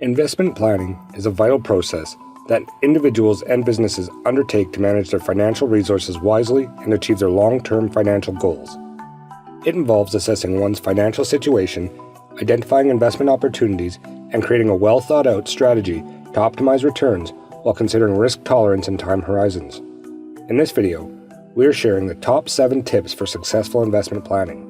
Investment planning is a vital process that individuals and businesses undertake to manage their financial resources wisely and achieve their long-term financial goals. It involves assessing one's financial situation, identifying investment opportunities, and creating a well-thought-out strategy to optimize returns while considering risk tolerance and time horizons. In this video, we are sharing the top 7 tips for successful investment planning.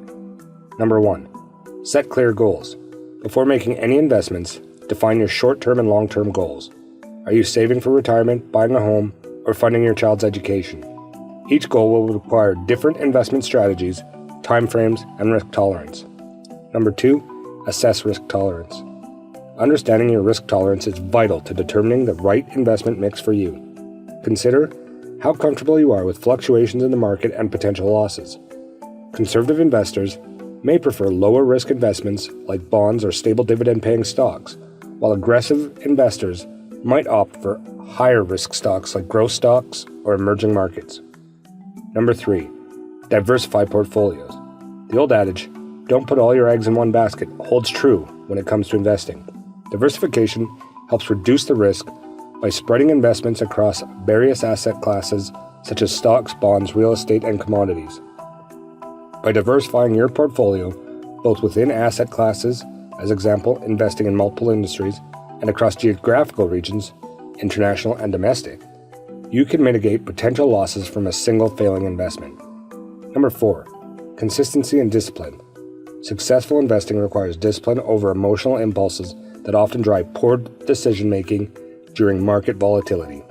Number 1. Set clear goals. Before making any investments, define your short-term and long-term goals. Are you saving for retirement, buying a home, or funding your child's education? Each goal will require different investment strategies, timeframes, and risk tolerance. Number 2. Assess risk tolerance. Understanding your risk tolerance is vital to determining the right investment mix for you. Consider how comfortable you are with fluctuations in the market and potential losses. Conservative investors may prefer lower risk investments like bonds or stable dividend-paying stocks, while aggressive investors might opt for higher risk stocks like growth stocks or emerging markets. Number 3. Diversify portfolios. The old adage, "Don't put all your eggs in one basket," holds true when it comes to investing. Diversification helps reduce the risk by spreading investments across various asset classes such as stocks, bonds, real estate, and commodities. By diversifying your portfolio, both within asset classes, as example, investing in multiple industries, and across geographical regions, international and domestic, you can mitigate potential losses from a single failing investment. Number 4. Consistency and discipline. Successful investing requires discipline over emotional impulses that often drive poor decision-making during market volatility.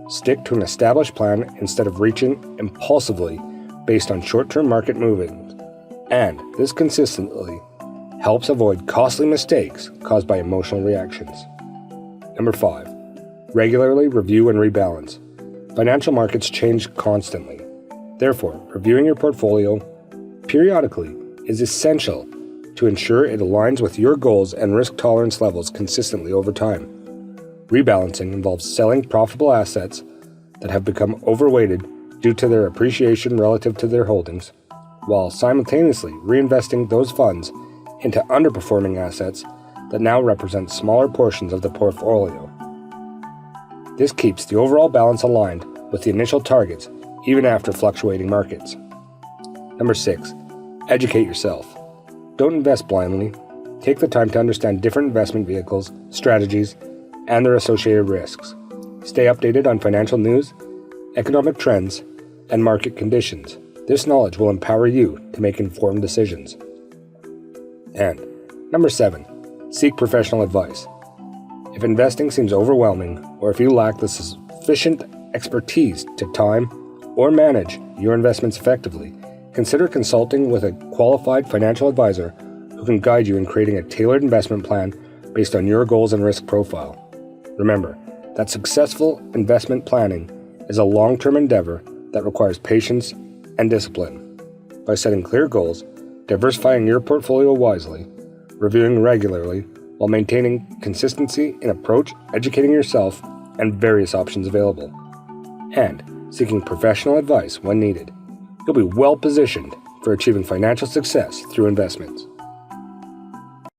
Stick to an established plan instead of reaching impulsively based on short-term market movements, and this consistently helps avoid costly mistakes caused by emotional reactions. Number 5. Regularly review and rebalance. Financial markets change constantly. Therefore, reviewing your portfolio periodically is essential to ensure it aligns with your goals and risk tolerance levels consistently over time. Rebalancing involves selling profitable assets that have become overweighted due to their appreciation relative to their holdings, while simultaneously reinvesting those funds into underperforming assets that now represent smaller portions of the portfolio. This keeps the overall balance aligned with the initial targets even after fluctuating markets. Number 6. Educate yourself. Don't invest blindly. Take the time to understand different investment vehicles, strategies, and their associated risks. Stay updated on financial news, economic trends, and market conditions. This knowledge will empower you to make informed decisions. And number 7. Seek professional advice. If investing seems overwhelming, or if you lack the sufficient expertise to time or manage your investments effectively, consider consulting with a qualified financial advisor who can guide you in creating a tailored investment plan based on your goals and risk profile. Remember that successful investment planning is a long-term endeavor that requires patience and discipline. By setting clear goals, diversifying your portfolio wisely, reviewing regularly, while maintaining consistency in approach, educating yourself, and various options available, and seeking professional advice when needed, you'll be well positioned for achieving financial success through investments.